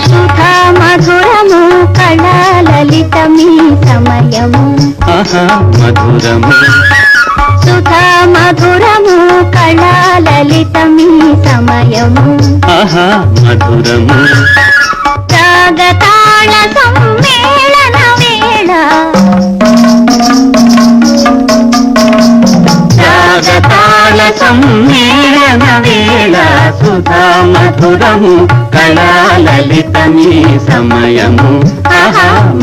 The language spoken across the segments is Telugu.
సుధా మధురము కళాలలితమీ సమయము మధురము సుధా మధురము కళాలలితమీ సమయము మధురము రాగతాళ సమ్మేళన వేళ రాగతాళ సమ్మేళన వేళ సుధా మధురము కళాలలితమీ సమయము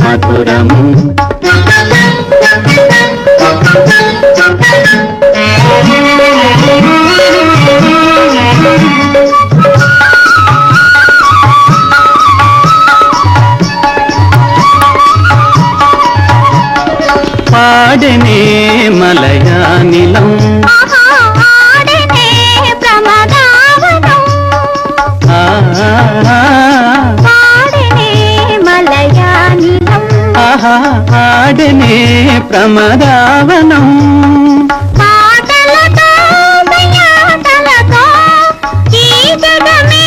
మధురము పాడనే మలయానిలం ఆడనే ప్రమదావనం పాడనే మలయానిలం ఆడనే ప్రమదావనం పాటలతో సయాటలతో ఈ జగమే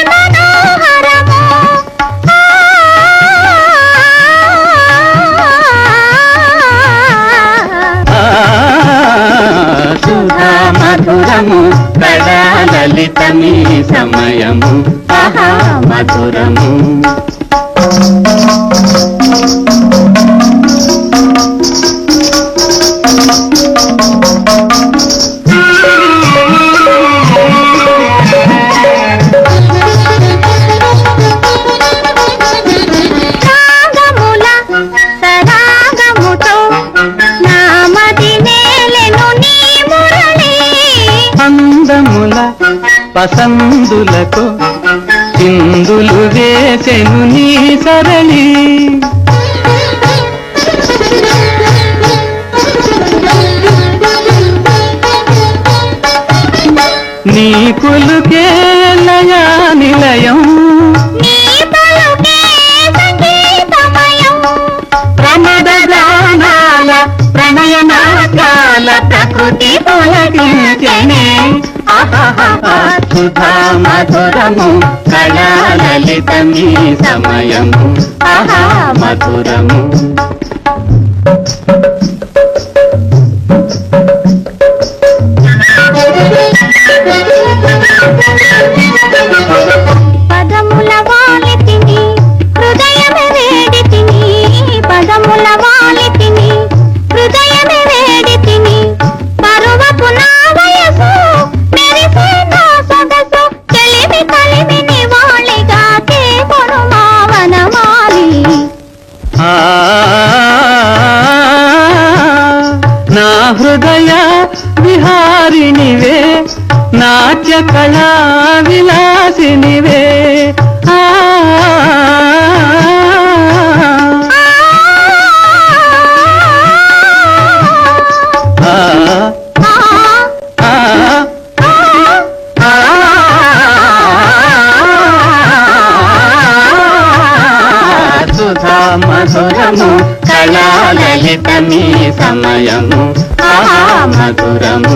మనోహరము సుధా మధురము కళాలలితమీ సమయము మధురము రాగముల సరాగముతో నామది నేలెను నీ మురళి అందముల పసందులకు చిందులు వేసెను నీ సరళి నీ కులుకే లయా నిలయం నీ పలుకే సంగీతమయం ప్రమద గానాల ప్రణయనాకాల ప్రకృతి పులకించెనే సుధా మధురము కళాలలితమీ సమయము మధురము పదముల వాలితిని హృదయమే వేడితిని పదముల వాలితిని హృదయమే వేడితిని పరువపు నా వయసు మెరిసే నా సొగసు చెలిమి కలిమిని వాళిగా కేకొను మావనమాలి నా హృదయ విహారిణివే నాట్య కళా విలాసినివే సుధా మధురము కళాలలితమీ సమయము మధురము